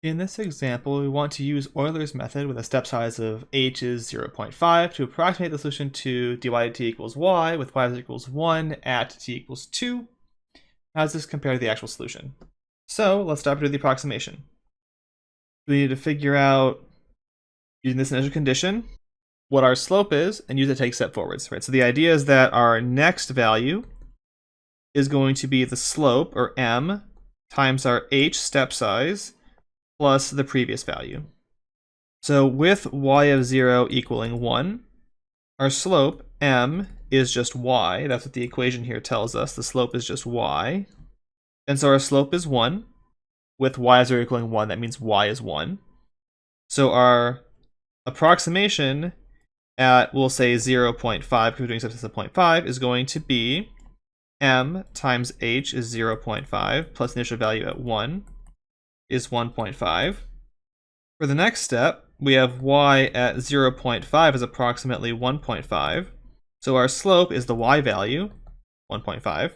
In this example, we want to use Euler's method with a step size of h is 0.5 to approximate the solution to dy dt equals y with y equals 1 at t equals 2. How does this compare to the actual solution? So let's start with the approximation. We need to figure out, using this initial condition, what our slope is and use it to take a step forwards. Right? So the idea is that our next value is going to be the slope, or m, times our h step size, plus the previous value. So with y of 0 equaling 1, our slope, m, is just y. That's what the equation here tells us. The slope is just y. And so our slope is 1. With y of 0 equaling 1, that means y is 1. So our approximation at, we'll say 0.5, because we're doing steps at 0.5, is going to be m times h is 0.5, plus the initial value at 1 is 1.5. For the next step, we have y at 0.5 is approximately 1.5. So our slope is the y value, 1.5.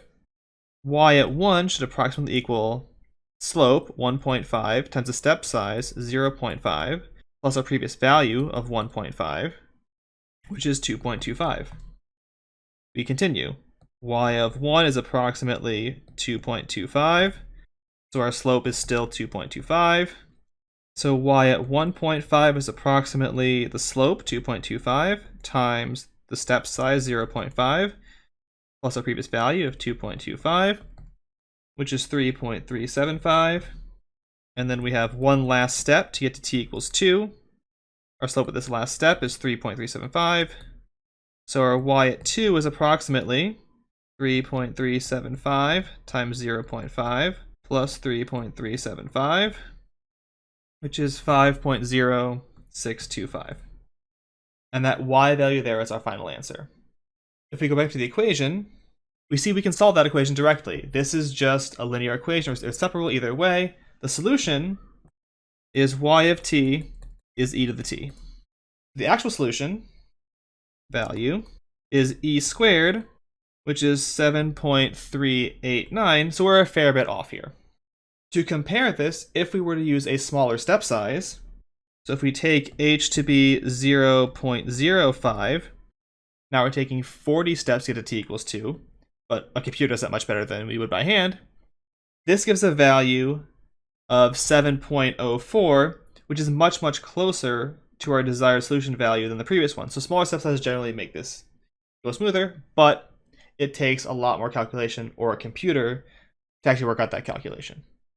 Y at 1 should approximately equal slope, 1.5, times the step size, 0.5, plus our previous value of 1.5, which is 2.25. We continue. Y of 1 is approximately 2.25. So our slope is still 2.25. So y at 1.5 is approximately the slope, 2.25, times the step size, 0.5, plus our previous value of 2.25, which is 3.375. And then we have one last step to get to t equals 2. Our slope at this last step is 3.375. So our y at 2 is approximately 3.375 times 0.5 plus 3.375, which is 5.0625. And that y value there is our final answer. If we go back to the equation, we see we can solve that equation directly. This is just a linear equation. It's separable either way. The solution is y of t is e to the t. The actual solution value is e squared, which is 7.389, so we're a fair bit off here. To compare this, if we were to use a smaller step size, so if we take h to be 0.05, now we're taking 40 steps to get to t equals 2, but a computer does that much better than we would by hand. This gives a value of 7.04, which is much, much closer to our desired solution value than the previous one. So smaller step sizes generally make this go smoother, but it takes a lot more calculation or a computer to actually work out that calculation.